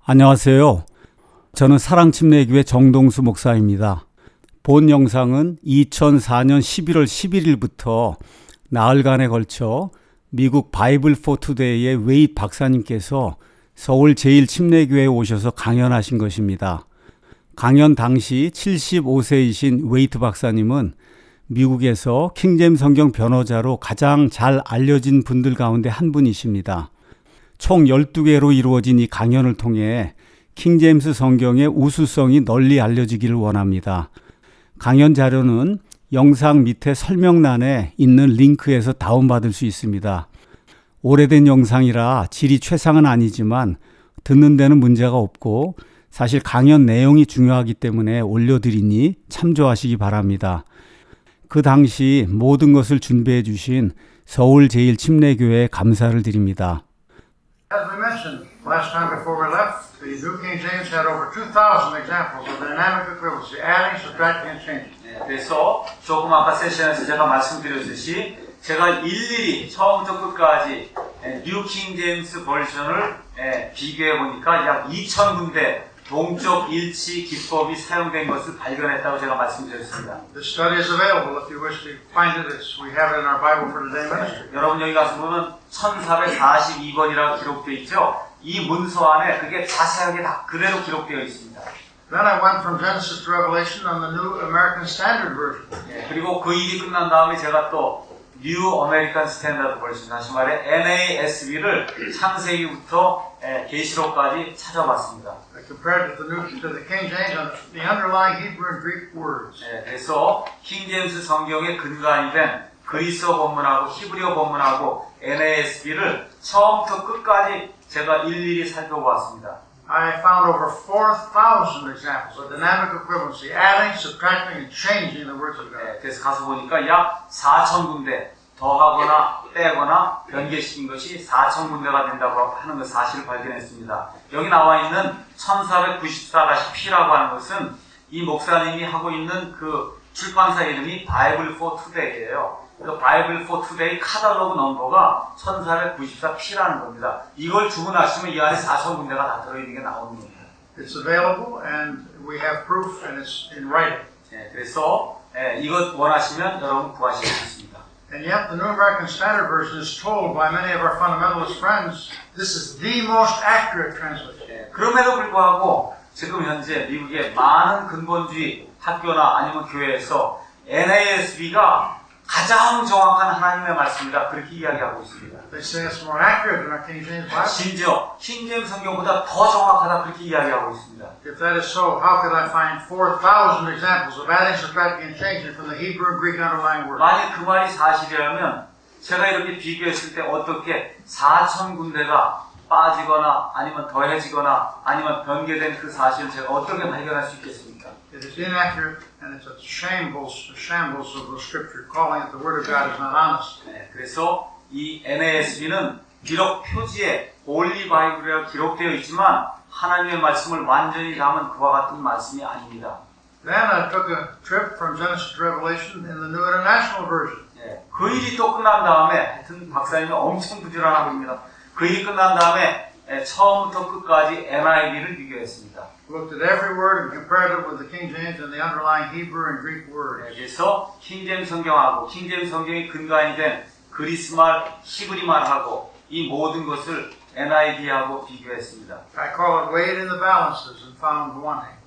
안녕하세요. 저는 사랑침례교회 정동수 목사입니다. 본 영상은 2004년 11월 11일부터 나흘간에 걸쳐 미국 바이블 포 투데이의 웨이트 박사님께서 서울 제1침례교회에 오셔서 강연하신 것입니다. 강연 당시 75세이신 웨이트 박사님은 미국에서 킹제임스 성경 변호자로 가장 잘 알려진 분들 가운데 한 분이십니다. 총 12개로 이루어진 이 강연을 통해 킹제임스 성경의 우수성이 널리 알려지기를 원합니다. 강연 자료는 영상 밑에 설명란에 있는 링크에서 다운받을 수 있습니다. 오래된 영상이라 질이 최상은 아니지만 듣는 데는 문제가 없고 사실 강연 내용이 중요하기 때문에 올려드리니 참조하시기 바랍니다. 그 당시 모든 것을 준비해 주신 서울 제1침례교회에 감사를 드립니다. As we mentioned last time before we left, the New King James had over 2,000 examples of dynamic equivalency, adding, subtracting, and changing. 그래서 조금 아까 세션에서 제가 말씀드렸듯이 제가 일일이 처음부터 끝까지 뉴 킹 제임스 버전을 비교해 보니까 약 2,000군데 동적 일치 기법이 사용된 것을 발견했다고 제가 말씀드렸습니다. This study is available if you wish to find it. We have it in our Bible for Today Ministry. 여러분 여기 가서 보면 1442번이라고 기록되어 있죠. 이 문서 안에 그게 자세하게 다 그대로 기록되어 있습니다. Then I went from Genesis to Revelation on the New American Standard Version. 그리고 그 일이 끝난 다음에 제가 또 뉴 아메리칸 스탠다드 버전, 다시 말해 NASB를 창세기부터 계시록까지 찾아봤습니다. I compared to the King James and the underlying Hebrew and Greek words. 그래서 킹 제임스 성경의 근간이 된 그리스어 본문하고 히브리어 본문하고 NASB를 처음부터 끝까지 제가 일일이 살펴보았습니다. I found over 4,000 examples of dynamic equivalency, adding, subtracting, and changing the words of God. 그래서 가서 보니까 약 4,000군데 더하거나 빼거나 변개시킨 것이 4,000군데가 된다고 하는 그 사실을 발견했습니다. 여기 나와 있는 1494-P라고 하는 것은 이 목사님이 하고 있는 그 출판사 이름이 바이블 포 투데이예요. 그 바이블 포 투데이 카탈로그 넘버가 1494P라는 겁니다. 이걸 주문하시면 이 안에 4,000군데가 다 들어있는 게 나오는 겁니다. It's available and we have proof and it's in writing. 그래서 이것 원하시면 여러분 구하실 수 있습니다. And yet the New American Standard Version is told by many of our fundamentalist friends, this is the most accurate translation. 그럼에도 불구하고 지금 현재 미국의 많은 근본주의 학교나 아니면 교회에서 NASB가 가장 정확한 하나님의 말씀이다 그렇게 이야기하고 있습니다. They say it's more accurate than our King James Bible. 심지어 킹제임스 성경보다 더 정확하다 그렇게 이야기하고 있습니다. If that is so, how could I find 4,000 examples of adding, subtracting, and changing from the Hebrew and Greek underlying words? 만약 그 말이 사실이라면 제가 이렇게 비교했을 때 어떻게 4,000군데가 빠지거나 아니면 더해지거나 아니면 변개된 그 사실을 제가 어떻게 발견할 수 있겠습니까? It is inaccurate and it's a shambles of the Scripture, calling it the Word of God is not honest. 그래서 이 NASB는 비록 표지에 홀리 바이블이라고 기록되어 있지만 하나님의 말씀을 완전히 담은 그와 같은 말씀이 아닙니다. Then I took a trip from Genesis to Revelation in the New International Version. 그 일이 또 끝난 다음에 하여튼 박사님이 엄청 부지런한 분입니다. 그 일이 끝난 다음에 처음부터 끝까지 NIV를 비교했습니다. Looked at every word and compared it with the King James and the underlying Hebrew and Greek words. 그래서 킹제임스 성경하고 킹제임스 성경의 근간이 된 그리스말, 히브리말하고 이 모든 것을 NIV하고 비교했습니다. I call it weighed in the balances and found wanting.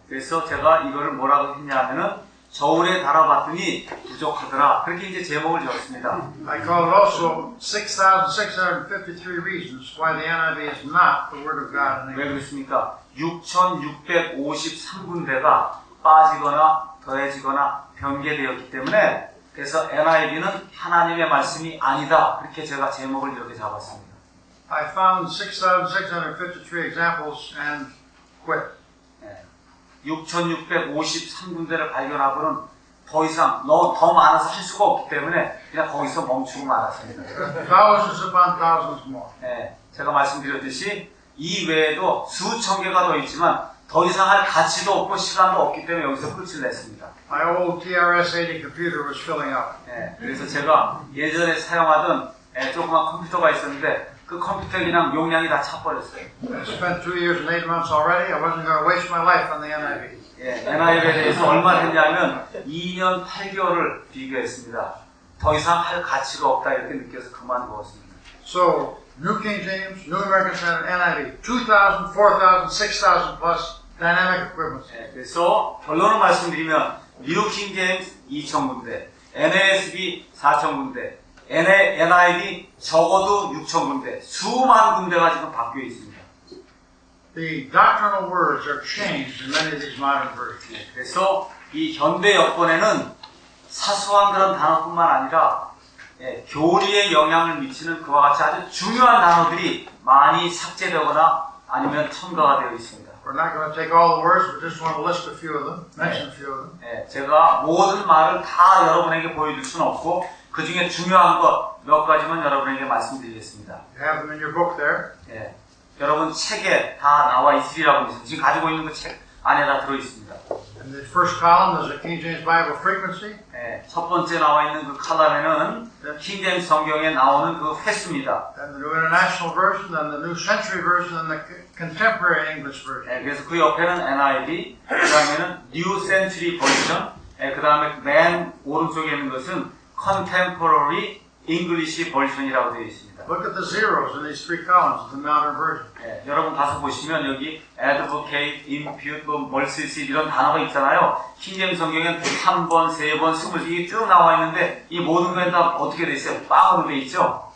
그래서 제가 이거를 뭐라고 했냐면은 저울에 달아봤더니 부족하더라. 그렇게 이제 제목을 지었습니다. I call it also 6,653 reasons why the NIV is not the Word of God in 왜 English. 그렇습니까? 6,653군데가 빠지거나 더해지거나 변개되었기 때문에 그래서 NIV는 하나님의 말씀이 아니다. 그렇게 제가 제목을 이렇게 잡았습니다. I found 6,653 examples and quit. 6,653군데를 발견하고는 더 이상 더 많아서 할 수가 없기 때문에 그냥 거기서 멈추고 말았습니다. Thousands upon thousands more. 제가 말씀드렸듯이 이 외에도 수천 개가 더 있지만 더 이상 할 가치도 없고 시간도 없기 때문에 여기서 끝을 냈습니다. My old TRS-80 computer was filling up. 그래서 제가 예전에 사용하던 조그만 컴퓨터가 있었는데 그 컴퓨터 그냥 용량이 다 차버렸어요. I spent 2 years and 8 months already. I wasn't going to waste my life on the NIV. 예, NIV에 대해서 얼마나 했냐면 2년 8개월을 비교했습니다. 더 이상 할 가치가 없다 이렇게 느껴서 그만두었습니다. So, New King James, New American Standard, NIV, 2,000, 4,000, 6,000 plus dynamic equivalents. 예, 그래서 결론을 말씀드리면 뉴 킹 제임스 2,000군데, NASB 4,000군데, NIV 적어도 6,000군데, 수만 군데가 지금 바뀌어 있습니다. The doctrinal words are changed in many of these modern versions. 예, 그래서 이 현대 여권에는 사소한 그런 단어뿐만 아니라 예, 교리에 영향을 미치는 그와 같이 아주 중요한 단어들이 많이 삭제되거나 아니면 첨가가 되어 있습니다. We're not going to take all the words, but just want to list a few of them, mention a few of them. 예, 제가 모든 말을 다 여러분에게 보여줄 수는 없고 그 중에 중요한 것 몇 가지만 여러분에게 말씀드리겠습니다. You have them in your book there. 예, 여러분 책에 다 나와 있으리라고 믿습니다. 지금 가지고 있는 그 책 안에 다 들어 있습니다. And the first column is a King James Bible frequency. 예, 첫 번째 나와 있는 그 칼럼에는 킹 제임스 성경에 나오는 그 횟수입니다. And the New International Version, and the New Century Version, and the Contemporary English Version. 예, 그래서 그 옆에는 NIV, 그 다음에는 New Century Version, 예, 그 다음에 맨 오른쪽에 있는 것은 Contemporary English Version이라고 되어 있습니다. Look at the zeros in these three columns of the modern version. 예, 여러분 가서 보시면 여기 advocate, impute, mercy 이런 단어가 있잖아요. 킹제임스 성경엔 한 번, 세 번, 20번 이게 쭉 나와 있는데 이 모든 건 다 어떻게 돼 있어요? 빵으로 돼 있죠?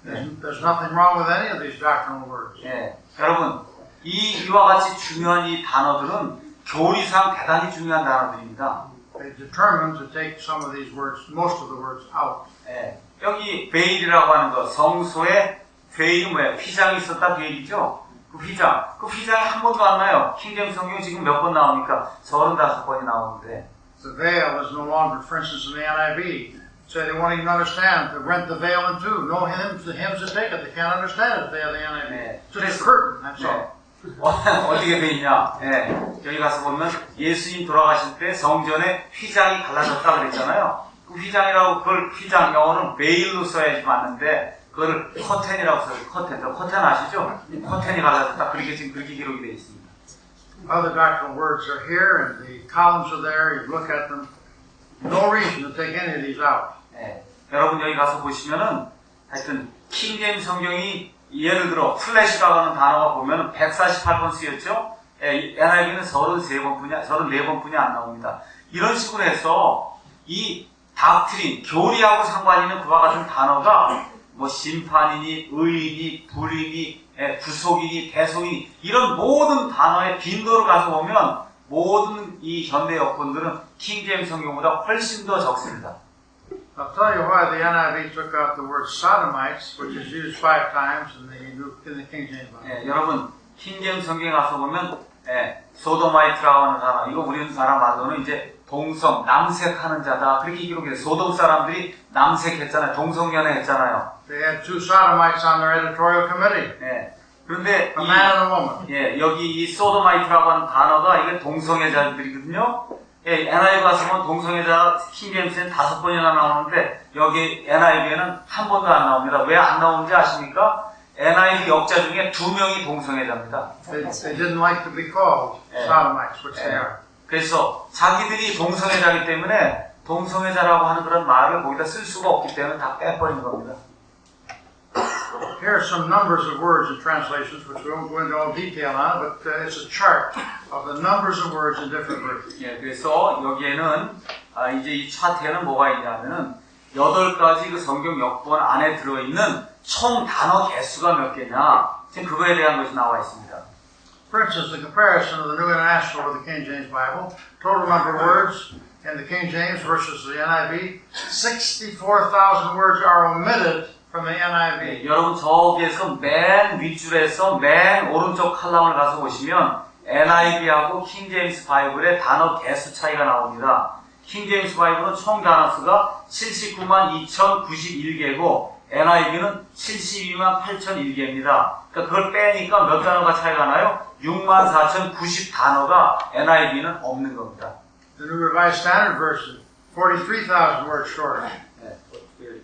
There's nothing wrong with any of these doctrinal words. 예, 여러분 이와 같이 중요한 이 단어들은 교리상 대단히 중요한 단어들입니다. They determined to take some of these words, most of the words, out. 예, 여기 베일이라고 하는 거 성소에 베일이 뭐예요? 휘장이 있었다 그 얘기죠? 그 휘장이 한 번도 안 나요. 킹제임스 성경 지금 몇 번 나옵니까? 35번이 나오는데 The veil is no longer, for instance, in the NIV. So they won't even understand to rent the veil in two. No hymns, the hymns that take it, they can't understand it if they have the NIV. 네. So it's a curtain, that's all. 어떻게 돼 있냐? 예, 여기 가서 보면 예수님 돌아가실 때 성전에 휘장이 갈라졌다 그랬잖아요. 그 휘장이라고 그걸 휘장 영어는 베일로 써야지 맞는데 그걸 커튼이라고 써요. 커튼 아시죠? 커튼이 갈라졌다. 그렇게 지금 그렇게 기록이 되어 있습니다. Other doctrinal words are here, and the columns are there. You look at them. No reason to take any of these out. 예, 여러분 여기 가서 보시면은 하여튼 킹제임스 성경이 예를 들어 플래시라고 하는 단어가 보면 148번 쓰였죠. 예, NIV는 34번뿐이 안 나옵니다. 이런 식으로 해서 이 닥트린, 교리하고 상관 있는 그와 같은 단어가 뭐 심판이니, 의인이, 불인이, 구속이니, 대속이니 이런 모든 단어의 빈도를 가서 보면 모든 이 현대 여권들은 킹제임스 성경보다 훨씬 더 적습니다. I'll tell you why the NIV took out the word sodomites, which is used 5 times in the King James Bible. 예, 여러분 킹제임스 성경에 가서 보면 소도마이트라고 하는 단어 이거 우리나라 말로는 이제 동성, 남색하는 자다 그렇게 기록해요. 소돔 사람들이 남색했잖아요. 동성연애 했잖아요. They had 2 sodomites on their editorial committee, 예, 그런데 a man and a woman. 예, 여기 이 소도마이트라고 하는 단어가 이게 동성애자들이거든요. 예, NIV 가서 보면 동성애자 킹제임스는 5번이나 나오는데 여기 NIV에는 한 번도 안 나옵니다. 왜 안 나오는지 아십니까? NIV 역자 중에 2명이 동성애자입니다. They didn't like to be called sodomites, which they are. 그래서 자기들이 동성애자이기 때문에 동성애자라고 하는 그런 말을 거기다 쓸 수가 없기 때문에 다 빼버린 겁니다. Here are some numbers of words in translations, which we won't go into all detail on, but it's a chart of the numbers of words in different versions. 예, 그래서 여기에는 이제 이 차트에는 뭐가 있냐면은 8가지 그 성경 역본 안에 들어있는 총 단어 개수가 몇 개냐 지금 그거에 대한 것이 나와 있습니다. For instance, the comparison of the New International with the King James Bible, total number of words in the King James versus the NIV, 64,000 words are omitted from the NIV. 예, 여러분 저기에서 맨 윗줄에서 맨 오른쪽 칼럼을 가서 보시면 NIV하고 킹 제임스 바이블의 단어 개수 차이가 나옵니다. 킹 제임스 바이블은 총 단어 수가 79만 2,091개고 NIV는 72만 8,001개입니다. 그러니까 그걸 빼니까 몇 단어가 차이가 나요? 6만 4,090 단어가 NIV는 없는 겁니다. The New Revised Standard Version, 43,000 words shorter. 예,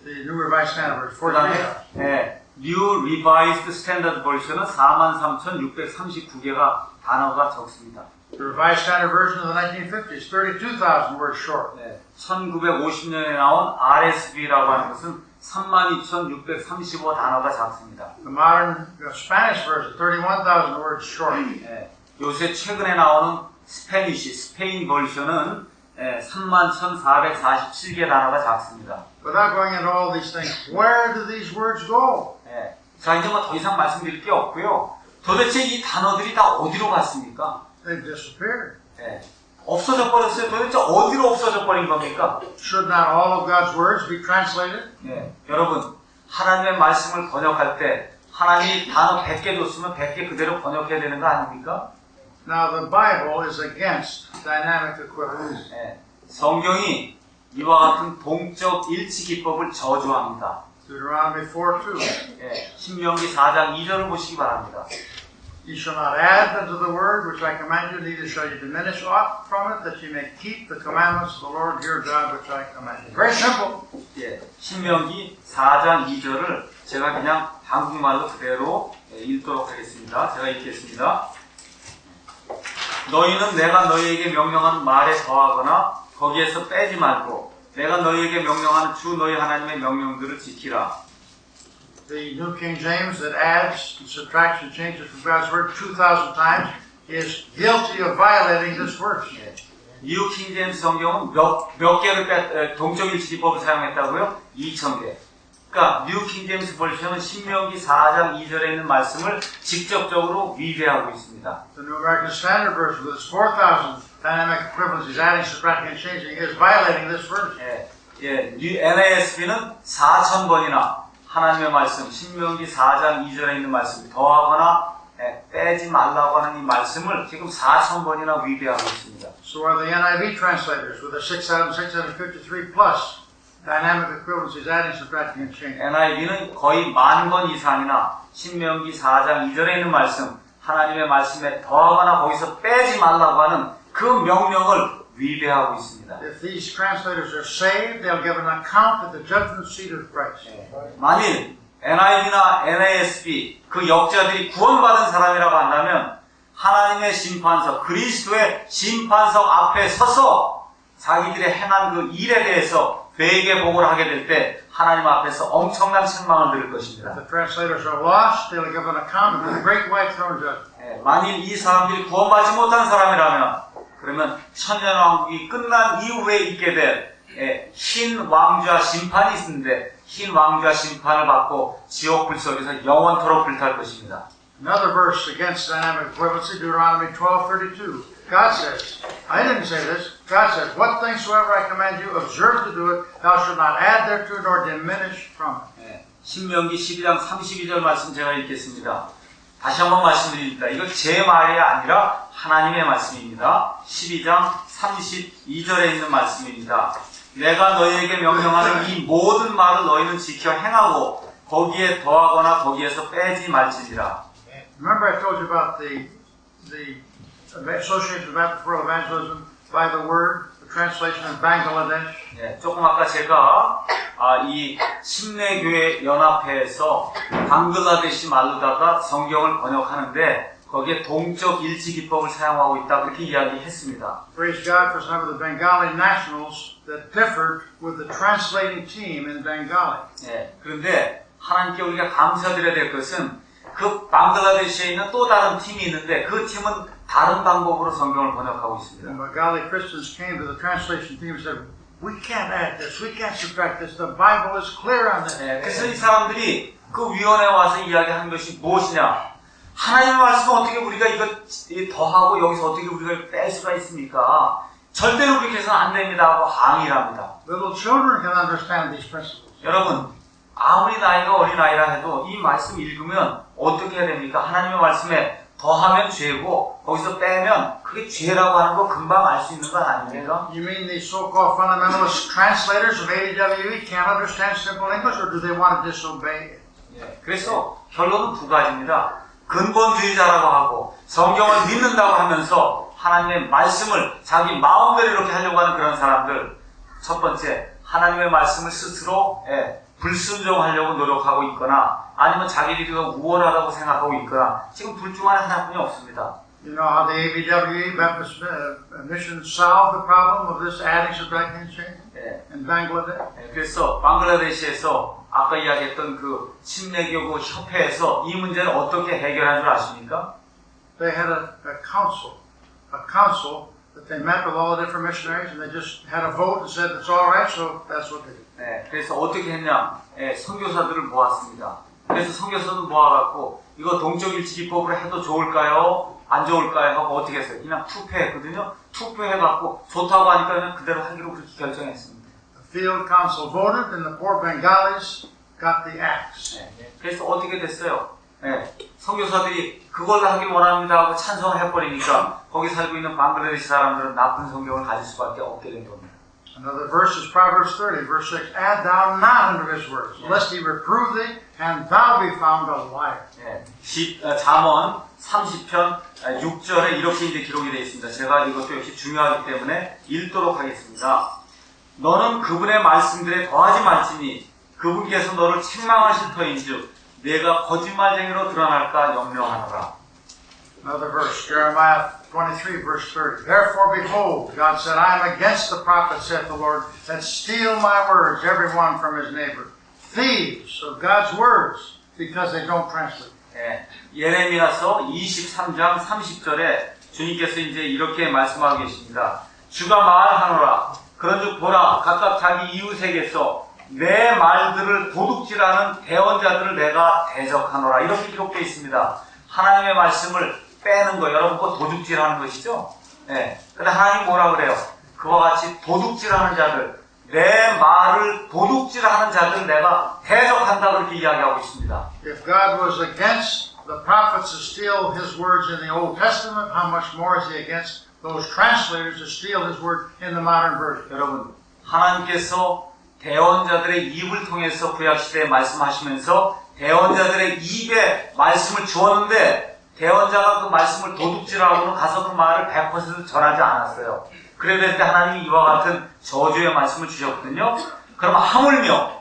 The New Revised Standard Version, 그 다음에 43,000. New Revised Standard Version은 43,639개가 단어가 적습니다. The Revised Standard Version of the 1950s, 32,000 words short. 네, 1950년에 나온 RSV라고 하는 것은 32,635 단어가 작습니다. The modern Spanish version, 31,000 words short. 네, 요새 최근에 나오는 스페인 버전은 31,447개 단어가 작습니다. Without going into all these things, where do these words go? 네, 자 이제 뭐 더 이상 말씀드릴 게 없고요. 도대체 이 단어들이 다 어디로 갔습니까? They've disappeared. 네, 없어져 버렸어요. 도대체 어디로 없어져 버린 겁니까? Should not all of God's words be translated? 네, 여러분 하나님의 말씀을 번역할 때 하나님이 단어 100개 줬으면 100개 그대로 번역해야 되는 거 아닙니까? Now, the Bible is against dynamic equivalence. 네, 성경이 이와 같은 동적 일치 기법을 저주합니다. Deuteronomy 4:2. 네, 신명기 4장 2절을 보시기 바랍니다. You shall not add unto the word which I command you, neither shall you diminish aught from it, that you may keep the commandments of the Lord your God which I command you. Very simple. 예, 신명기 4장 2절을 제가 그냥 한국말로 그대로 읽도록 하겠습니다. 제가 읽겠습니다. 너희는 내가 너희에게 명령하는 말에 더하거나 거기에서 빼지 말고 내가 너희에게 명령하는 주 너희 하나님의 명령들을 지키라. The New King James that adds and subtracts and changes from God's word 2,000 times is guilty of violating this verse. 뉴 킹제임스 성경은 몇 개를 동적 일치 기법을 사용했다고요? 2,000개. 그러니까 뉴 킹제임스 버전은 신명기 4장 2절에 있는 말씀을 직접적으로 위배하고 있습니다. The New American Standard Version with its 4,000 dynamic equivalencies, adding, subtracting, and changing, is violating this verse. NASB는 4,000번이나 하나님의 말씀, 신명기 4장 2절에 있는 말씀, 더하거나 빼지 말라고 하는 이 말씀을 지금 4,000번이나 위배하고 있습니다. So are the NIV translators with the 6,653 plus dynamic equivalencies, adding, subtracting, and changing. NIV는 거의 10,000번 이상이나 신명기 4장 2절에 있는 말씀, 하나님의 말씀에 더하거나 거기서 빼지 말라고 하는 그 명령을 위배하고 있습니다. If these translators are saved, they'll give an account at the judgment seat of Christ. 만일 NIV나 NASB 그 역자들이 구원받은 사람이라고 한다면 하나님의 심판석, 그리스도의 심판석 앞에 서서 자기들의 행한 그 일에 대해서 회개 보고를 하게 될 때 하나님 앞에서 엄청난 책망을 들을 것입니다. If the translators are lost, they'll give an account of the great white throne judgment. 만일 이 사람들이 구원받지 못한 사람이라면 그러면 천년왕국이 끝난 이후에 있게 될 흰 왕좌 심판이 있는데 흰 왕좌 심판을 받고 지옥 불 속에서 영원토록 불탈 것입니다. Another verse against dynamic equivalency, Deuteronomy 12:32. God says, I didn't say this, God says, what things soever I command you, observe to do it, thou shalt not add thereto nor diminish from it. 신명기 12장 32절 말씀 제가 읽겠습니다. 다시 한번 말씀드립니다. 이거 제 말이 아니라 하나님의 말씀입니다. 12장 32절에 있는 말씀입니다. 내가 너희에게 명령하는 이 모든 말을 너희는 지켜 행하고 거기에 더하거나 거기에서 빼지 말지니라. Remember I told you about the Association of Baptist World Evangelism by the Word, the translation in Bangladesh? 네, 조금 아까 제가 이 침례교회 연합회에서 방글라데시 말로다가 성경을 번역하는데 거기에 동적 일치 기법을 사용하고 있다 그렇게 이야기했습니다. Praise God for some of the Bengali nationals that differed with the translating team in Bengali. 네, 그런데 하나님께 우리가 감사드려야 될 것은 그 방글라데시에 있는 또 다른 팀이 있는데 그 팀은 다른 방법으로 성경을 번역하고 있습니다. And Bengali Christians came to the translation team and said, we can't add this, we can't subtract this, the Bible is clear on this. 네, 그래서 이 사람들이 그 위원회에 와서 이야기한 것이 무엇이냐? 하나님의 말씀은 어떻게 우리가 이거 더하고 여기서 어떻게 우리가 뺄 수가 있습니까? 절대로 그렇게 해서는 안 됩니다 하고 항의를 합니다. Little children can understand these principles. 여러분, 아무리 나이가 어린아이라 해도 이 말씀 읽으면 어떻게 해야 됩니까? 하나님의 말씀에 더하면 죄고 거기서 빼면 그게 죄라고 하는 거 금방 알 수 있는 건 아닙니까? You mean these so-called fundamentalist translators of ADWE can't understand simple English, or do they want to disobey? 그래서 결론은 두 가지입니다. 근본주의자라고 하고 성경을 믿는다고 하면서 하나님의 말씀을 자기 마음대로 이렇게 하려고 하는 그런 사람들. 첫 번째, 하나님의 말씀을 스스로 불순종하려고 노력하고 있거나 아니면 자기들이 더 우월하다고 생각하고 있거나 지금 둘 중 하나뿐이 없습니다. You know how the ABWE Baptist mission solved the problem of this adding, subtracting, and changing 예, in Bangladesh? 그래서 방글라데시에서 아까 이야기했던 그 침례교구 협회에서 이 문제를 어떻게 해결한 줄 아십니까? They had a council that they met with all the different missionaries, and they just had a vote and said it's all right, so that's what they did. 예, 그래서 어떻게 했냐? 예, 선교사들을 모았습니다. 그래서 선교사들 모아갖고 이거 동적일치기법으로 해도 좋을까요? 안 좋을까요? 하고 어떻게 했어요? 그냥 투표했거든요. 투표해갖고 좋다고 하니까 그냥 그대로 하기로 그렇게 결정했습니다. The field council voted, and the poor Bengalis got the axe. 예, 그래서 어떻게 됐어요? 예, 선교사들이 그걸로 하길 원합니다 하고 찬성을 해버리니까 거기 살고 있는 방글라데시 사람들은 나쁜 성경을 가질 수밖에 없게 된 겁니다. Another verse is Proverbs 30, verse 6. Add thou not unto his words, lest he reprove thee, and thou be found a liar. 예, 잠언 30편 6절에 이렇게 이제 기록이 되어 있습니다. 제가 이것도 역시 중요하기 때문에 읽도록 하겠습니다. 너는 그분의 말씀들에 더하지 말지니 그분께서 너를 책망하실 터인즉 내가 거짓말쟁이로 드러날까 염려하노라. Another verse, Jeremiah 23, verse 30. Therefore, behold, God said, I am against the prophets, saith the Lord, that steal my words, every one from his neighbor. Thieves of God's words, because they don't translate. 예, 예레미야서 23장 30절에 주님께서 이제 이렇게 말씀하고 계십니다. 주가 말하노라. 그런즉 보라, 각각 자기 이웃에게서 내 말들을 도둑질하는 대언자들을 내가 대적하노라. 이렇게 기록되어 있습니다. 하나님의 말씀을 빼는 거, 여러분 거 도둑질하는 것이죠. 예. 근데 하나님 뭐라 그래요? 그와 같이 도둑질하는 자들, 내 말을 도둑질하는 자들 내가 대적한다 그렇게 이야기하고 있습니다. If God was against the prophets to steal his words in the Old Testament, how much more is he against those translators to steal his word in the modern version? 여러분, 하나님께서 대언자들의 입을 통해서 구약시대에 말씀하시면서 대언자들의 입에 말씀을 주었는데 대언자가 그 말씀을 도둑질하고는 가서 그 말을 100% 전하지 않았어요. 그래야 될 때 하나님이 이와 같은 저주의 말씀을 주셨거든요. 그럼 하물며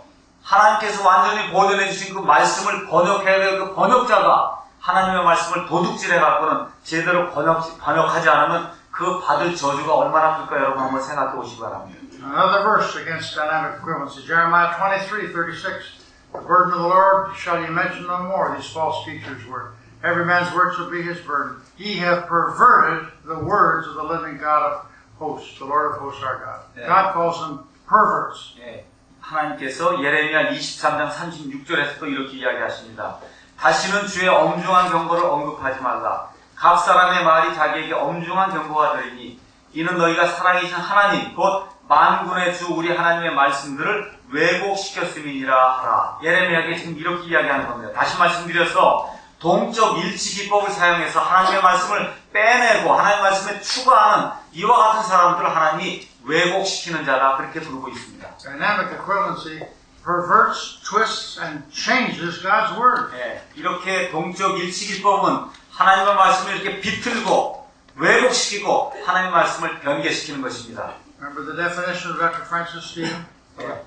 하나님께서 완전히 보존해 주신 그 말씀을 번역해야 될 그 번역자가 하나님의 말씀을 도둑질해 갖고는 제대로 번역하지 않으면 그 받을 저주가 얼마나 클까 여러분 한번 생각해 보시기 바랍니다. Another verse against dynamic equivalency, Jeremiah 23, 36. The burden of the Lord shall ye mention no more, these false teachers' word. Every man's word shall be his burden. Ye have perverted the words of the living God of hosts, the Lord of hosts our God. Yeah. God calls them perverts. 예, 하나님께서 예레미야 23장 36절에서 또 이렇게 이야기하십니다. 다시는 주의 엄중한 경고를 언급하지 말라. 각 사람의 말이 자기에게 엄중한 경고가 되리니 이는 너희가 살아계신 하나님 곧 만군의 주 우리 하나님의 말씀들을 왜곡시켰음이니라 하라. 예레미야에게 지금 이렇게 이야기하는 겁니다. 다시 말씀드려서 동적 일치 기법을 사용해서 하나님의 말씀을 빼내고 하나님의 말씀에 추가하는 이와 같은 사람들을 하나님이 왜곡시키는 자라 그렇게 부르고 있습니다. Dynamic equivalency perverts, twists, and changes God's word. 예, 이렇게 동적 일치 기법은 하나님의 말씀을 이렇게 비틀고 왜곡시키고 하나님의 말씀을 변개시키는 것입니다. Remember the definition of Dr. Francis Stephen?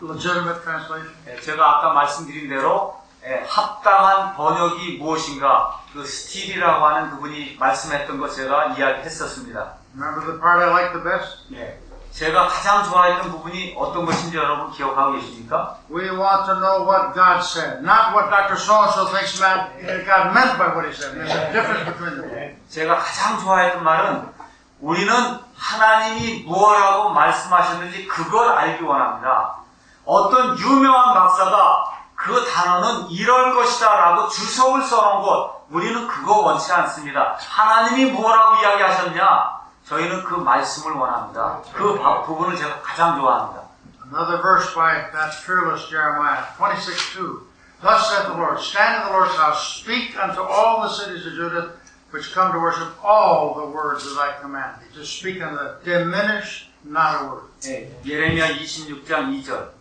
Legitimate translation? 예, 제가 아까 말씀드린 대로 합당한 번역이 무엇인가 그 스틸이라고 하는 그분이 말씀했던 거 제가 이야기했었습니다. Remember the part I like the best? 예, 제가 가장 좋아했던 부분이 어떤 것인지 여러분 기억하고 계십니까? We want to know what God said, not what Dr. So-and-so thinks God meant by what he said. There's a difference between them. 제가 가장 좋아했던 말은 우리는 하나님이 무엇라고 말씀하셨는지 그걸 알기 원합니다. 어떤 유명한 박사가 그 단어는 이럴 것이다 라고 주석을 써놓은 것 우리는 그거 원치 않습니다. 하나님이 뭐라고 이야기하셨냐? 저희는 그 말씀을 원합니다. 그 부분을 제가 가장 좋아합니다. Another verse by that fearless Jeremiah 26:2. Thus saith the Lord, stand in the Lord's house, speak unto all the cities of Judah, which come to worship all the words that I command thee. Just speak unto them, diminish not a word. 예레미야 26장 2절.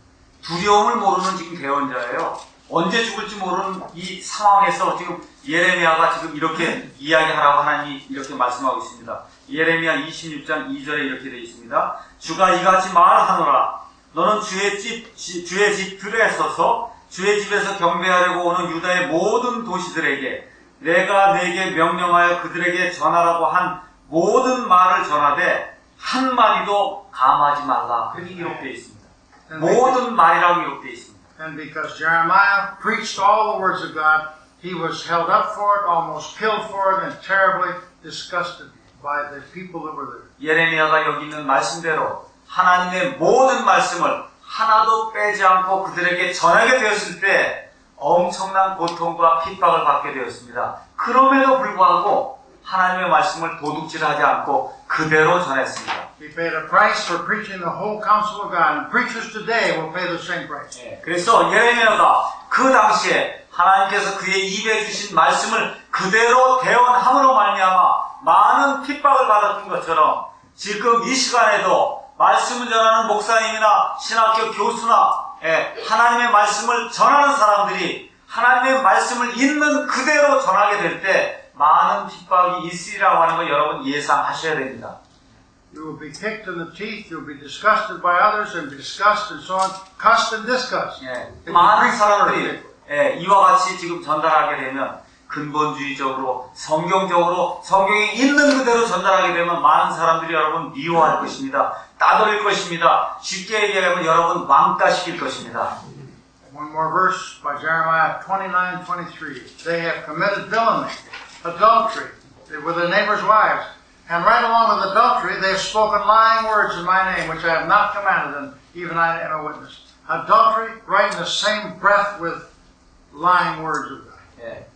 두려움을 모르는 지금 대언자예요. 언제 죽을지 모르는 이 상황에서 지금 예레미야가 지금 이렇게 이야기하라고 하나님이 이렇게 말씀하고 있습니다. 예레미야 26장 2절에 이렇게 되어 있습니다. 주가 이같이 말하노라. 너는 주의 집 들에 서서 주의 집에서 경배하려고 오는 유다의 모든 도시들에게 내가 내게 명령하여 그들에게 전하라고 한 모든 말을 전하되 한마디도 감하지 말라. 그렇게 기록되어 있습니다. 모든 말이라고 기록되어 있습니다. And because Jeremiah preached all the words of God, he was held up for it, almost killed for it, and terribly disgusted by the people that were there. 예레미야가 여기 있는 말씀대로 하나님의 모든 말씀을 하나도 빼지 않고 그들에게 전하게 되었을 때 엄청난 고통과 핍박을 받게 되었습니다. 그럼에도 불구하고 하나님의 말씀을 도둑질하지 않고 그대로 전했습니다. He paid a price for preaching the whole counsel of God, and preachers today will pay the same price. 그래서 예레미야가 그 당시에 하나님께서 그의 입에 주신 말씀을 그대로 대언함으로 말미암아 많은 핍박을 받았던 것처럼 지금 이 시간에도 말씀을 전하는 목사님이나 신학교 교수나 하나님의 말씀을 전하는 사람들이 하나님의 말씀을 있는 그대로 전하게 될 때 많은 핍박이 있으리라고 하는 걸 여러분 예상하셔야 됩니다. You will be kicked in the teeth, you'll be disgusted by others, and discussed and so on, cussed and discussed. 많은 사람들이 이와 같이 지금 전달하게 되면 근본주의적으로 성경적으로 성경에 있는 그대로 전달하게 되면 많은 사람들이 여러분 미워할 것입니다. 따돌릴 것입니다. 쉽게 얘기하면 여러분 왕따시킬 것입니다. One more verse by Jeremiah 29:23. They have committed villainy, adultery with their neighbors' wives. And right along with adultery, they have spoken lying words in my name, which I have not commanded them, even I am a witness. Adultery, right in the same breath with lying words of God.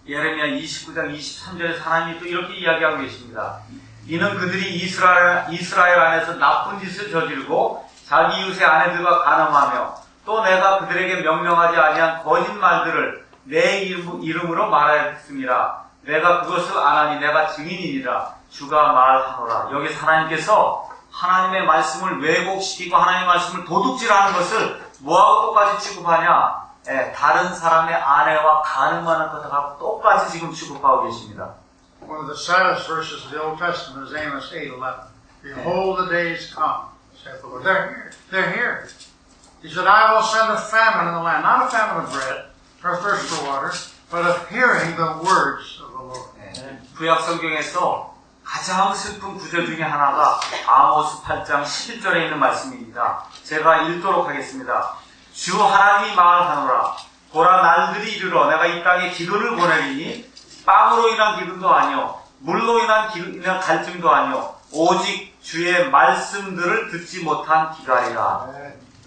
예레미야 29장 23절에 하나님이 또 이렇게 이야기하고 계십니다. 이는 그들이 이스라엘 안에서 나쁜 짓을 저지르고 자기 이웃의 아내들과 간음하며 또 내가 그들에게 명령하지 아니한 거짓말들을 내 이름으로 말하였습니다. 내가 그것을 안 하니 내가 증인이니라. 주가 말하노라. 여기서 하나님께서 하나님의 말씀을 왜곡시키고 하나님의 말씀을 도둑질하는 것을 뭐하고 똑같이 취급하냐? 다른 사람의 아내와 간음하는 것하고 똑같이 지금 취급하고 계십니다. One of the saddest verses of the Old Testament is Amos 8:11. Behold, the days come, saith the Lord. They're here. He said, I will send a famine in the land, not a famine of bread or thirst for water, but of hearing the words of the Lord. 구약 성경에서 가장 슬픈 구절 중에 하나가 아모스 8장 11절에 있는 말씀입니다. 제가 읽도록 하겠습니다. 주 하나님이 말하노라. 보라 날들이 이르러 내가 이 땅에 기근을 보내리니 빵으로 인한 기근도 아니요 물로 인한 갈증도 아니요 오직 주의 말씀들을 듣지 못한 기갈이라.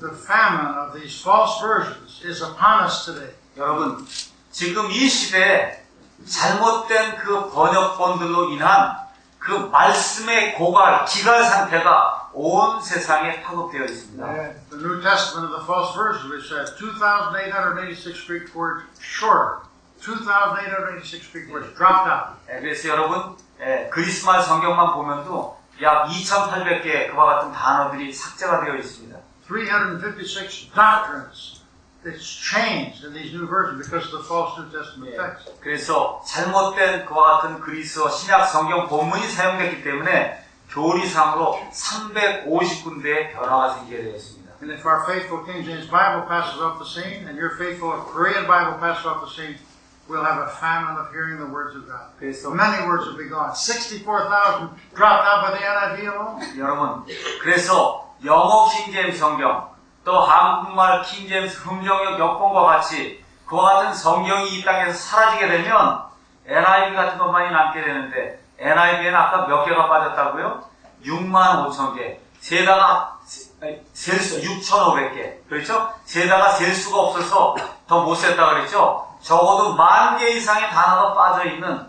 The famine of these false versions is upon us today. 여러분 지금 이 시대에 잘못된 그 번역본들로 인한 그 말씀의 고갈, 기갈 상태가 온 세상에 파급되어 있습니다. The New Testament of the false versions, which says 2,886 Greek words shorter. 2,886 Greek words dropped out. 그래서 여러분 그리스말 성경만 보면도 약 2,800개 그와 같은 단어들이 삭제가 되어 있습니다. 356 doctrines. It's changed in these new versions because of the false New Testament text. 그래서 잘못된 그와 같은 그리스어 신약 성경 본문이 사용됐기 때문에 교리상으로 350군데의 변화가 생기게 되었습니다. And if our faithful King James Bible passes off the scene, and your faithful Korean Bible passes off the scene, we'll have a famine of hearing the words of God. 그래서 Many words will be gone. 64,000 dropped out by the NIV alone. 여러분, 그래서 영어 킹제임스 성경, 또 한국말 킹제임스 흥정역 역본과 같이 그와 같은 성경이 이 땅에서 사라지게 되면 NIV 같은 것만이 남게 되는데 NIV에는 아까 몇 개가 빠졌다고요? 65,000개. 세다가 셀 수 6,500개. 그렇죠? 세다가 셀 수가 없어서 더 못 셌다 그랬죠? 적어도 10,000개 이상의 단어가 빠져 있는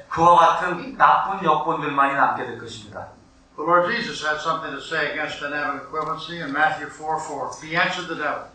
그와 같은 나쁜 역본들만이 남게 될 것입니다. The Lord Jesus had something to say against dynamic equivalency in Matthew 4:4. He answered the devil.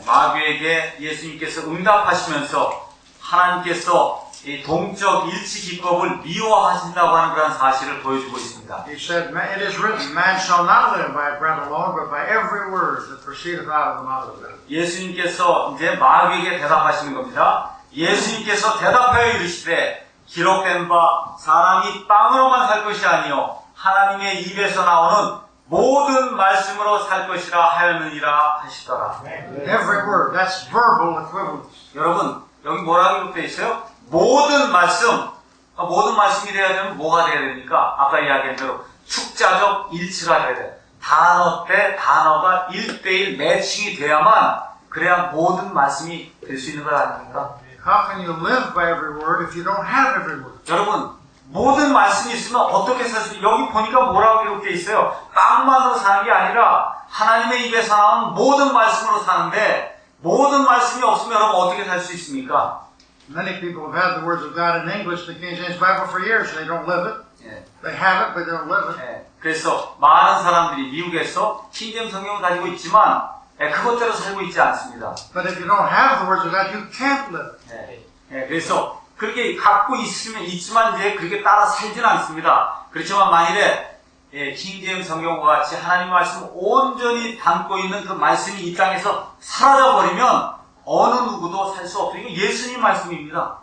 마귀에게 예수님께서 응답하시면서 하나님께서 이 동적 일치 기법을 미워하신다고 하는 그런 사실을 보여주고 있습니다. He said, it is written, man shall not live by bread alone, but by every word that proceedeth out of the mouth of God. 예수님께서 이제 마귀에게 대답하시는 겁니다. 예수님께서 대답하여 이르시되 기록된 바 사람이 빵으로만 살 것이 아니요 하나님의 입에서 나오는 모든 말씀으로 살 것이라 하였느니라 하시더라. Every word. That's verbal equivalence. 여러분, 여기 뭐라고 기록되어 있어요? 모든 말씀. 모든 말씀이 돼야 되면 뭐가 돼야 됩니까? 아까 이야기한 대로 축자적 일치가 돼야 돼요. 단어 대 단어가 1대1 매칭이 돼야만 그래야 모든 말씀이 될 수 있는 것 아닙니까? How can you live by every word if you don't have every word? 여러분, 모든 말씀이 있으면 어떻게 살 수, 여기 보니까 뭐라고 기록되어 있어요? 빵만으로 사는 게 아니라 하나님의 입에서 나오는 모든 말씀으로 사는데 모든 말씀이 없으면 여러분 어떻게 살 수 있습니까? Many people have had the words of God in English, the King James Bible, for years. They don't live it. 예. They have it, but they don't live it. 그래서 많은 사람들이 미국에서 킹제임 성경을 가지고 있지만 그것대로 살고 있지 않습니다. But if you don't have the words of God, you can't live it. 그래서 그렇게 갖고 있지만 이제 그렇게 따라 살지는 않습니다. 그렇지만 만일에 킹제임 성경과 같이 하나님 말씀을 온전히 담고 있는 그 말씀이 이 땅에서 사라져버리면 어느 누구도 살 수 없어요. 이거 예수님 말씀입니다.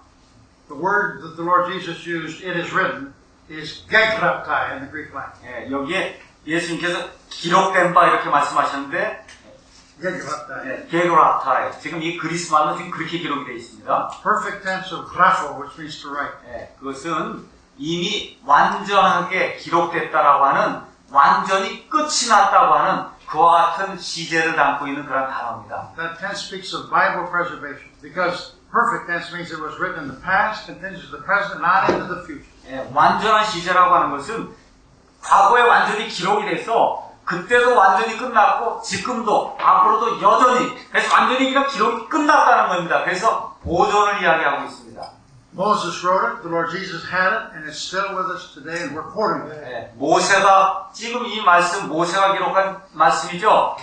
The word that the Lord Jesus used, it is written, is gegraptai in the Greek language. 여기에 예수님께서 기록된 바 이렇게 말씀하셨는데 Gegraptai. 게그라타이 지금 이 그리스 말로 지금 그렇게 기록이 되어 있습니다. Perfect tense of grapho, which means to write. 그것은 이미 완전하게 기록됐다라고 하는 완전히 끝이 났다고 하는 그와 같은 시제를 담고 있는 그런 단어입니다. That tense speaks of Bible preservation because perfect tense means it was written in the past, continues to the present, not into the future. 완전한 시제라고 하는 것은 과거에 완전히 기록이 돼서 그때도 완전히 끝났고 지금도 앞으로도 여전히 그래서 완전히 그냥 기록이 끝났다는 겁니다. 그래서 보존을 이야기하고 있습니다. Moses wrote it, the Lord Jesus had it, and it's still with us today, and we're quoting it. 모세가 지금 이 말씀 모세가 기록한 말씀이죠.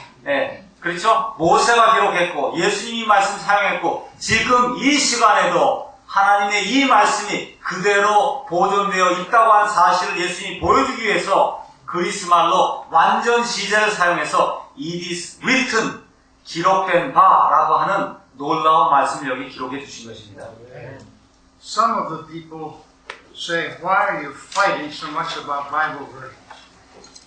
그렇죠? 모세가 기록했고 예수님이 말씀 사용했고 지금 이 시간에도 하나님의 이 말씀이 그대로 보존되어 있다고 하는 사실을 예수님이 보여주기 위해서 그리스 말로 완전 시제를 사용해서 it is written 기록된 바라고 하는 놀라운 말씀을 여기 기록해 주신 것입니다. Some of the people say, why are you fighting so much about Bible versions?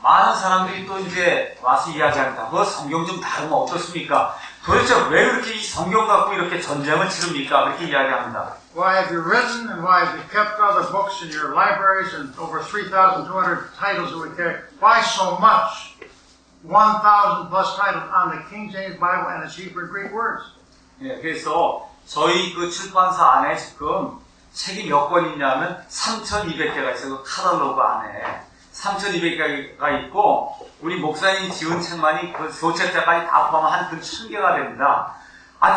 많은 사람들이 또 이제 와서 이야기합니다. 그 성경 좀 다르면 어떻습니까? 도대체 왜 그렇게 이 성경 갖고 이렇게 전쟁을 치릅니까? 그렇게 이야기합니다. Why have you written and why have you kept other books in your libraries and over 3,200 titles that we carry? Why so much? 1,000 plus titles on the King James Bible and its Hebrew and Greek words. 그래서 저희 그 출판사 안에 지금 책이 몇 권 있냐면 3,200개가 있어요. 그 카탈로그 안에 3,200개가 있고 우리 목사님이 지은 책만이 그 소책자까지 다 포함하면 한 1,000개가 됩니다.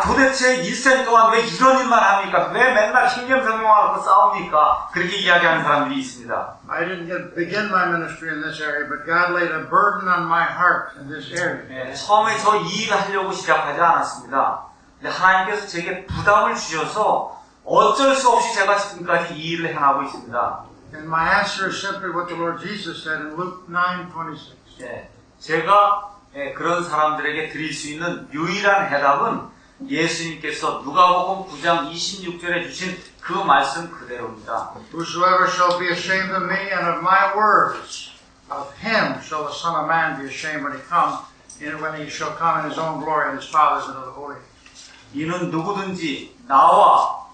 도대체 일생 동안 왜 이런 일만 합니까? 왜 맨날 킹제임 성경하고 싸웁니까? 그렇게 이야기하는 사람들이 있습니다. I didn't begin my ministry in this area, but God laid a burden on my heart in this area. 처음에 저 이 일을 하려고 시작하지 않았습니다. 근데 하나님께서 제게 부담을 주셔서 어쩔 수 없이 제가 지금까지 이 일을 행하고 있습니다. And my answer is simply what the Lord Jesus said in Luke 9:26. 제가 그런 사람들에게 드릴 수 있는 유일한 해답은 예수님께서 누가복음 9장 26절에 주신 그 말씀 그대로입니다. Whosoever shall be ashamed of me and of my words, of him shall the Son of Man be ashamed when he shall come in his own glory and his Father's and of the holy. 이는 누구든지 나와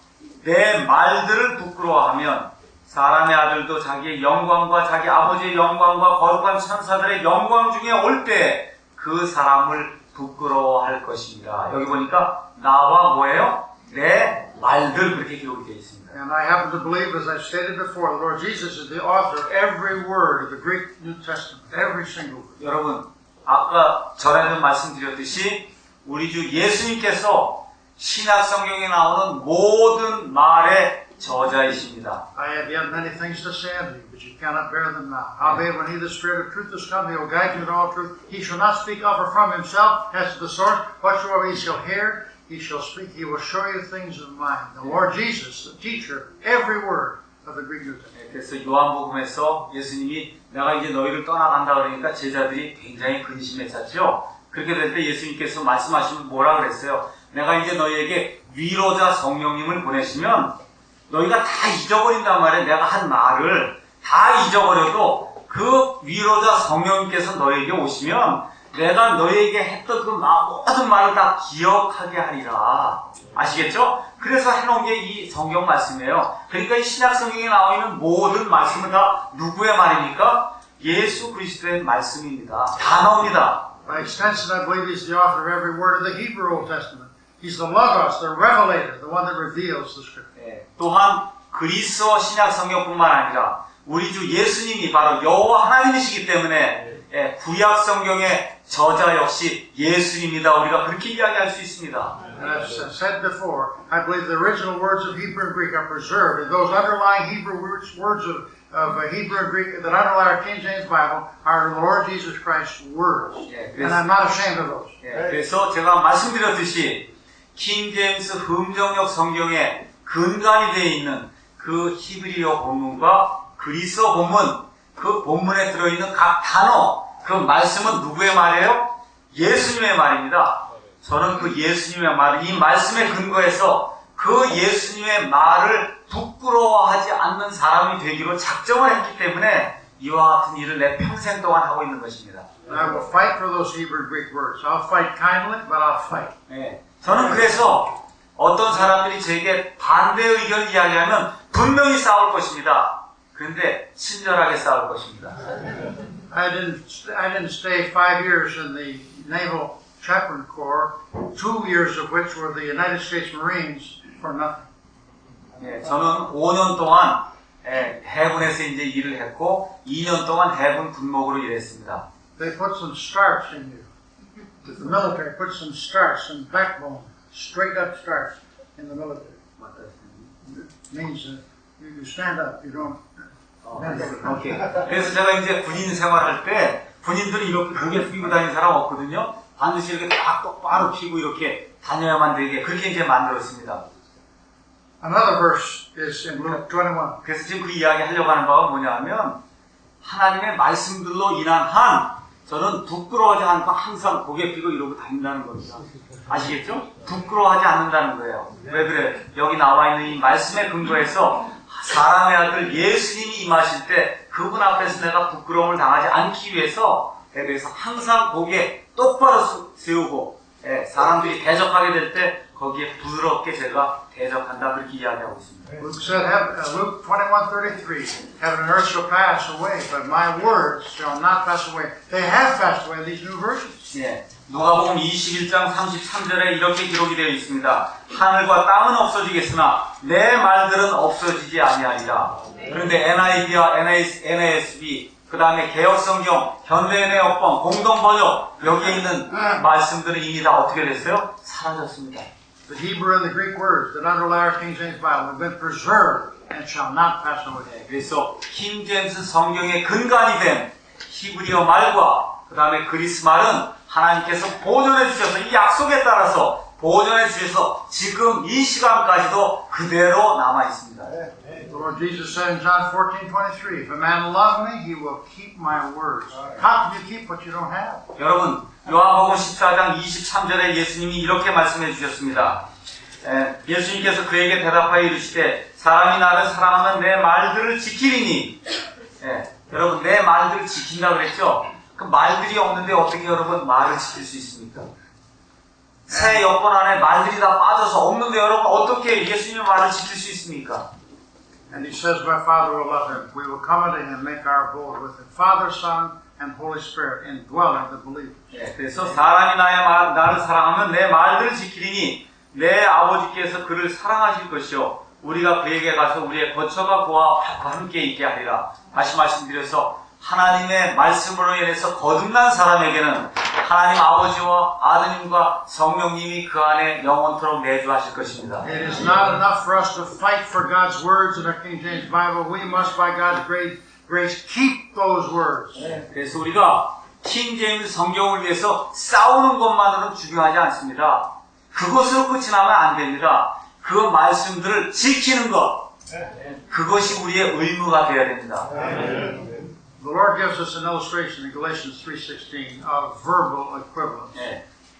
내 말들을 부끄러워하면 사람의 아들도 자기의 영광과 자기 아버지의 영광과 거룩한 천사들의 영광 중에 올 때 그 사람을 부끄러워할 것입니다. 여기 보니까 나와 뭐예요? 내 말들 그렇게 기록이 되어 있습니다. And I happen to believe, as I've stated before, the Lord Jesus is the author of every word of the Greek New Testament, every single word. 여러분, 아까 전에도 말씀드렸듯이 우리 주 예수님께서 신약 성경에 나오는 모든 말의 저자이십니다. I have yet many things to say unto you, but you cannot bear them now. Howbeit, when he, the Spirit of truth, is come, he will guide you into all truth. He shall not speak of or from himself, as to the source. Whatsoever he shall hear, he shall speak. He will show you things of mine. The Lord Jesus, the teacher, every word of the Greek New Testament. 그래서 요한복음에서 예수님이 내가 이제 너희를 떠나간다 그러니까 제자들이 굉장히 근심했었죠. 그렇게 될 때 예수님께서 말씀하시면 뭐라 그랬어요? 내가 이제 너희에게 위로자 성령님을 보내시면 너희가 다 잊어버린단 말이에요. 내가 한 말을 다 잊어버려도 그 위로자 성령님께서 너에게 오시면 내가 너에게 했던 그 모든 말을 다 기억하게 하리라. 아시겠죠? 그래서 해놓은 게 이 성경 말씀이에요. 그러니까 이 신약 성경에 나와 있는 모든 말씀은 다 누구의 말입니까? 예수 그리스도의 말씀입니다. 단어입니다. By extension, I believe he's the author of every word of the Hebrew Old Testament. He's the Logos, the Revelator, the one that reveals the Scripture. 예, 또한 그리스어 신약 성경뿐만 아니라 우리 주 예수님이 바로 여호와 하나님이시기 때문에 예, 구약 성경의 저자 역시 예수님이다. 우리가 그렇게 이야기할 수 있습니다. And as I said before, I believe the original words of Hebrew and Greek are preserved, and those underlying Hebrew words of Hebrew and Greek that underlie our King James Bible are the Lord Jesus Christ's words. Yeah, and I'm not ashamed of those. 예, 그래서 제가 말씀드렸듯이 킹제임스 흠정역 성경에 근간이 되어 있는 그 히브리어 본문과 그리스어 본문, 그 본문에 들어있는 각 단어, 그 말씀은 누구의 말이에요? 예수님의 말입니다. 저는 그 예수님의 말, 이 말씀에 근거해서 그 예수님의 말을 부끄러워하지 않는 사람이 되기로 작정을 했기 때문에 이와 같은 일을 내 평생 동안 하고 있는 것입니다. And I will fight for those Hebrew and Greek words. I'll fight kindly, but I'll fight. 예, 저는 그래서 어떤 사람들이 제게 반대 의견을 이야기하면 분명히 싸울 것입니다. 그런데 친절하게 싸울 것입니다. I didn't stay 5 years in the Naval Chaplain Corps, 2 years of which were the United States Marines for nothing. 예, 저는 5년 동안 해군에서 이제 일을 했고 2년 동안 해군 군목으로 일했습니다. They put some starch in you. The military put some starch, some backbone, straight up starch in the military. It means you stand up, you don't. 오케이. 그래서 제가 이제 군인 생활할 때 군인들이 이렇게 고개 숙이고 다니는 사람 없거든요. 반드시 이렇게 딱 똑바로 피고 이렇게 다녀야만 되게 그렇게 이제 만들었습니다. Another verse is in Luke 21. 그래서 지금 그 이야기 하려고 하는 바가 뭐냐 하면 하나님의 말씀들로 인한 한 저는 부끄러워하지 않고 항상 고개 펴고 이러고 다닌다는 겁니다. 아시겠죠? 부끄러워하지 않는다는 거예요. 왜 그래? 여기 나와 있는 이 말씀에 근거해서 사람의 아들 예수님이 임하실 때 그분 앞에서 내가 부끄러움을 당하지 않기 위해서 그래서 항상 고개 똑바로 세우고 사람들이 대적하게 될 때 거기에 부드럽게 제가 대적한다 그렇게 이야기하고 있습니다. Luke said, Luke 21:33, heaven and earth shall pass away, but my words shall not pass away. They have passed away in these new versions. 예, 누가복음 21장 33절에 이렇게 기록이 되어 있습니다. 하늘과 땅은 없어지겠으나 내 말들은 없어지지 아니하리라. 그런데 NIV와 NASB 그 다음에 개혁성경, 현대인의 역번, 공동번역 여기에 있는 말씀들은 이미 다 어떻게 됐어요? 사라졌습니다. The Hebrew and the Greek words that underlie our King James Bible have been preserved and shall not pass away. 그래서 킹제임스 성경의 근간이 된 히브리어 말과 그 다음에 그리스 말은 하나님께서 보존해 주셔서 이 약속에 따라서 보존해 주셔서 지금 이 시간까지도 그대로 남아 있습니다. The Lord Jesus said in John 14:23, if a man love me, he will keep my words. How can you keep what you don't have? 여러분 요한복음 14장 23절에 예수님이 이렇게 말씀해 주셨습니다. 예수님께서 그에게 대답하여 이르시되 사람이 나를 사랑하면 내 말들을 지키리니 여러분 내 말들을 지킨다 그랬죠? 그 말들이 없는데 어떻게 여러분 말을 지킬 수 있습니까? 새 여권 안에 말들이 다 빠져서 없는데 여러분 어떻게 예수님의 말을 지킬 수 있습니까? And he says, my Father will love him. We will come unto him and make our abode with him. Father, Son, and Holy Spirit indwelling the believers. 그래서 사람이 나를 사랑하면 내 말들을 지키리니 내 아버지께서 그를 사랑하실 것이요 우리가 그에게 가서 우리의 거처가 그와 함께 있게 하리라. 다시 말씀드려서 하나님의 말씀으로 인해서 거듭난 사람에게는 하나님 아버지와 아드님과 성령님이 그 안에 영원토록 내주하실 것입니다. It is not enough for us to fight for God's words in our King James Bible. We must, by God's grace, keep those words. 그래서 우리가 킹제임스 성경을 위해서 싸우는 것만으로는 중요하지 않습니다. 그것으로 끝이 나면 안 됩니다. 그 말씀들을 지키는 것, 그것이 우리의 의무가 되어야 됩니다. The Lord gives us an illustration in Galatians 3:16 of verbal equivalence.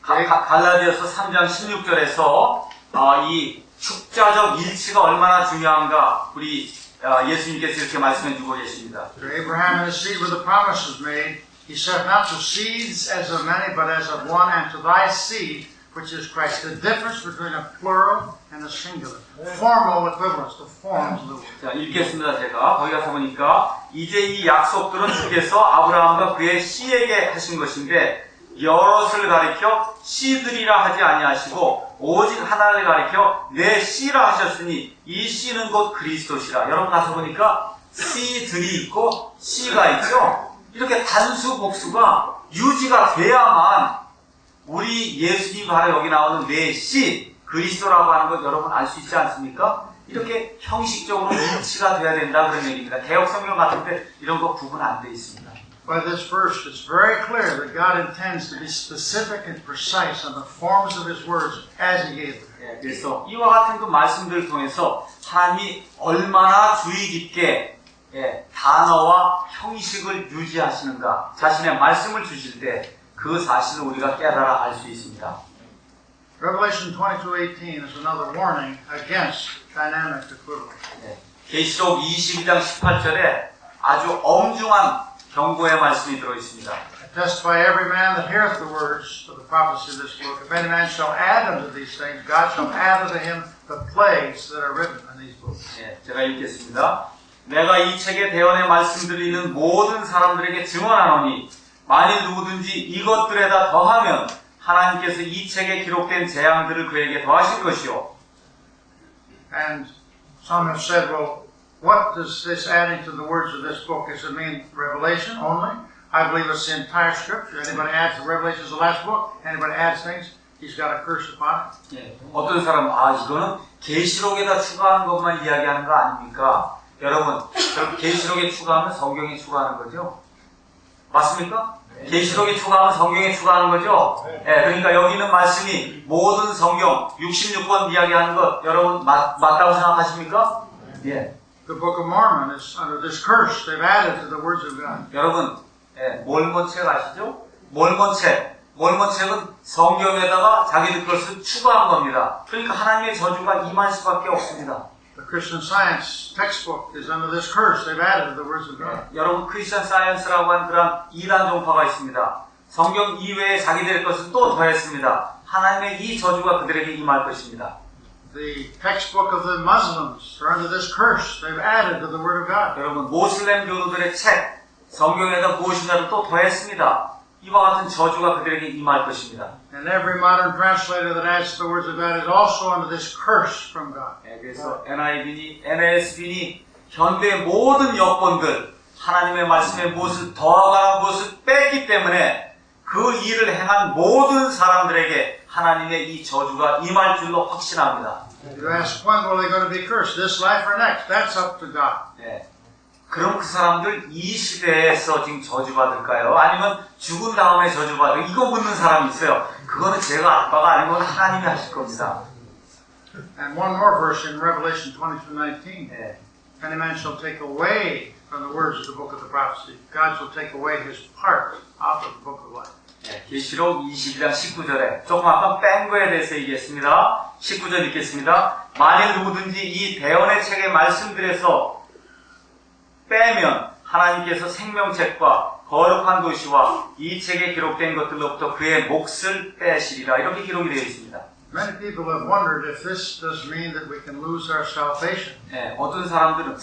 갈라디아서 3장 16절에서 이 축자적 일치가 얼마나 중요한가 우리 예수님께서 이렇게 말씀해 주고 계십니다. To Abraham and his seed were the promises made. He said, not to seeds as of many, but as of one, and to thy seed, which is Christ. The difference between a plural and a singular. Formal equivalence, the forms of the word. 자, 읽겠습니다. 제가 거기 가서 보니까 이제 이 약속들은 주께서 아브라함과 그의 씨에게 하신 것인데 여럿을 가리켜 씨들이라 하지 아니하시고 오직 하나를 가리켜 내 씨라 하셨으니 이 씨는 곧 그리스도시라. 여러분 가서 보니까 씨들이 있고 씨가 있죠. 이렇게 단수 복수가 유지가 돼야만 우리 예수님 바로 여기 나오는 내 씨 그리스도라고 하는 것 여러분 알 수 있지 않습니까? 이렇게 형식적으로 일치가 돼야 된다 그런 얘기입니다. 개혁 성경 같은데 이런 거 구분 안 돼 있습니다. By this verse, it's very clear that God intends to be specific and precise on the forms of His words as He gave them. 예, 그래서 이와 같은 그 말씀들을 통해서 하나님이 얼마나 주의 깊게 단어와 형식을 유지하시는가 자신의 말씀을 주실 때 그 사실을 우리가 깨달아 알 수 있습니다. Revelation 22:18 is another warning against dynamic equivalence. 계시록 22장 18절에 아주 엄중한 경고의 말씀이 들어있습니다. I testify every man that heareth the words of the prophecy of this book. If any man shall add unto these things, God shall add unto him the plagues that are written in these books. 제가 읽겠습니다. 내가 이 책의 대언에 말씀드리는 모든 사람들에게 증언하노니 만일 누구든지 이것들에다 더하면 하나님께서 이 책에 기록된 재앙들을 그에게 더하실 것이요. And some have said, well, what does this adding to the words of this book? Does it mean Revelation only? I believe it's the entire Scripture. Anybody adds the Revelation is the last book. Anybody adds things, he's got a curse upon it. 어떤 사람은 이거는 계시록에다 추가하는 것만 이야기하는 거 아닙니까? 여러분, 계시록에 추가하면 성경에 추가하는 거죠? 맞습니까? 계시록에 추가하면 성경에 추가하는 거죠? 그러니까 여기 있는 말씀이 모든 성경 66권 이야기하는 것 여러분 맞다고 생각하십니까? The Book of Mormon is under this curse. They've added to the words of God. 여러분, 몰몬책 아시죠? 몰몬책은 성경에다가 자기들 것을 추가한 겁니다. 그러니까 하나님의 저주가 임할 수밖에 없습니다. The Christian Science textbook is under this curse. They've added to the words of God. 여러분 크리스천 사이언스라고 하는 그런 이단 종파가 있습니다. 성경 이외에 자기들의 것을 또 더했습니다. 하나님의 이 저주가 그들에게 임할 것입니다. The textbook of the Muslims are under this curse. They've added to the Word of God. 여러분 모슬렘 교도들의 책 성경에다 무엇인가를 또 더했습니다. 이와 같은 저주가 그들에게 임할 것입니다. And every modern translator that adds to the words of God is also under this curse from God. 그래서 NIV니 NASB니 현대 모든 역본들 하나님의 말씀에 무엇을 더하거나 무엇을 뺐기 때문에 그 일을 행한 모든 사람들에게 하나님의 이 저주가 임할 줄로 확신합니다. You ask when will they going to be cursed? This life or next? That's up to God. 그럼 그 사람들 이 시대에서 지금 저주받을까요? 아니면 죽은 다음에 저주받을까요? 이거 묻는 사람이 있어요. 그거는 제가 아빠가 아니고 하나님이 하실 겁니다. And one more verse in Revelation 22:19. If any man shall take away from the words of the book of the prophecy, God shall take away his part out of the book of life. 계시록 22장 19절에 조금 아까 뺀 거에 대해서 얘기했습니다. 19절 읽겠습니다. 만일 누구든지 이 대언의 책의 말씀들에서 빼면 하나님께서 생명책과 거룩한 도시와 이 책에 기록된 것들로부터 그의 몫을 빼시리라. 이렇게 기록이 되어 있습니다. Many people have wondered if this does mean that we can lose our salvation. 어떤 사람들은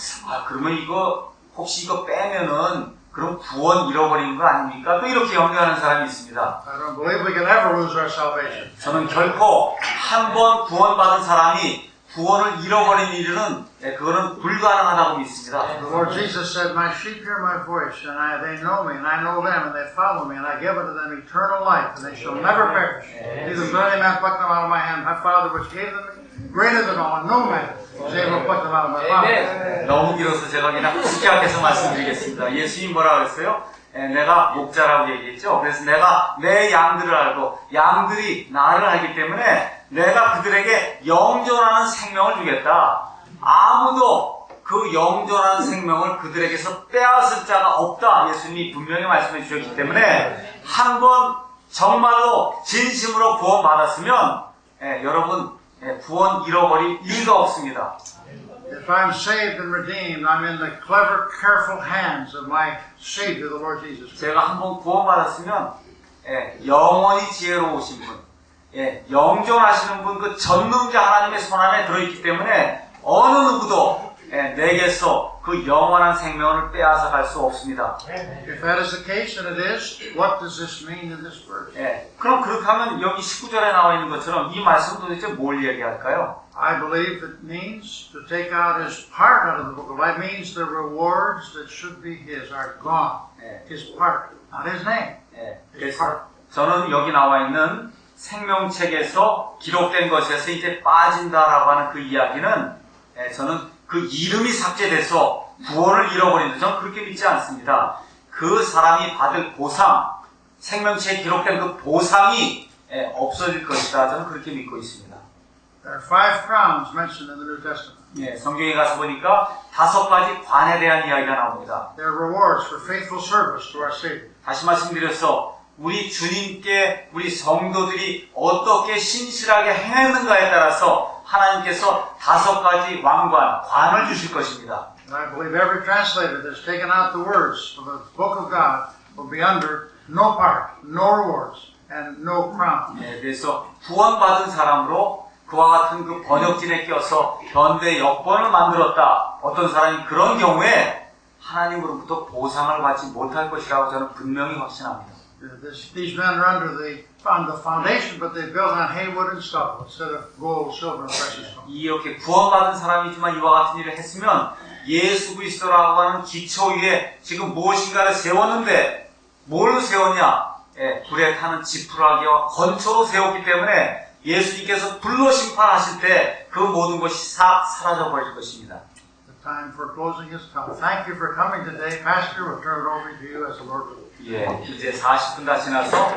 그러면 이거 혹시 이거 빼면은 그럼 구원 잃어버리는 거 아닙니까? 또 이렇게 염려하는 사람이 있습니다. I don't believe we can ever lose our salvation. 저는 결코 한 번 구원받은 사람이 구원을 잃어버린 일은 그거는 불가능하다고 믿습니다. The Lord Jesus said, "My sheep hear my voice, and they know me, and I know them, and they follow me, and I give unto them eternal life, and they shall never perish. Neither shall any man pluck them out of my hand. My Father which gave them me, greater than all, and no man is able to pluck them out of my Father." 너무 길어서 제가 그냥 쉽게 앞에서 말씀드리겠습니다. 예수님 뭐라 그랬어요? 내가 목자라고 얘기했죠. 그래서 내가 내 양들을 알고 양들이 나를 알기 때문에 내가 그들에게 영존하는 생명을 주겠다. 아무도 그 영존하는 생명을 그들에게서 빼앗을 자가 없다. 예수님이 분명히 말씀해 주셨기 때문에 한 번 정말로 진심으로 구원받았으면 여러분 구원 잃어버릴 이유가 없습니다. If I'm saved and redeemed, I'm in the clever, careful hands of my Savior, the Lord Jesus Christ. 제가 한번 구원받았으면 영원히 지혜로우신 분, 영존하시는 분, 그 전능자 하나님의 손안에 들어있기 때문에 어느 누구도 내게서 그 영원한 생명을 빼앗아 갈 수 없습니다. If that is the case, and it is, what does this mean in this verse? 그럼 그렇다면 여기 19절에 나와 있는 것처럼 이 말씀은 도대체 뭘 얘기할까요? I believe it means to take out his part out of the book of life. It means the rewards that should be his are gone. His part, not his name. His part. 그래서 저는 여기 나와 있는 생명책에서 기록된 것에서 이제 빠진다라고 하는 그 이야기는 저는 그 이름이 삭제돼서 구원을 잃어버린다. 저는 그렇게 믿지 않습니다. 그 사람이 받을 보상, 생명책에 기록된 그 보상이 없어질 것이다. 저는 그렇게 믿고 있습니다. There are 5 crowns mentioned in the New Testament. 성경에 가서 보니까 5가지 관에 대한 이야기가 나옵니다. They are rewards for faithful service to our Savior. 다시 말씀드려서 우리 주님께 우리 성도들이 어떻게 신실하게 행했는가에 따라서 하나님께서 5가지 왕관, 관을 주실 것입니다. And I believe every translator that's taken out the words from the book of God will be under no part, no rewards, and no crown. 그래서 구원받은 사람으로 그와 같은 그 번역진에 껴서 현대 여권을 만들었다. 어떤 사람이 그런 경우에 하나님으로부터 보상을 받지 못할 것이라고 저는 분명히 확신합니다. These men are on the foundation, but they built on haywood and stubble instead of gold, silver, and precious stones. 이렇게 구원받은 사람이지만 이와 같은 일을 했으면 예수 그리스도라고 하는 기초 위에 지금 무엇인가를 세웠는데 뭘 세웠냐? 불에 타는 지푸라기와 건초로 세웠기 때문에 예수님께서 불로 심판하실 때 그 모든 것이 싹 사라져 버릴 것입니다. The time for closing has come. Thank you for coming today. Pastor, we'll turn it over to you as the Lord will. 이제 40분 다 지나서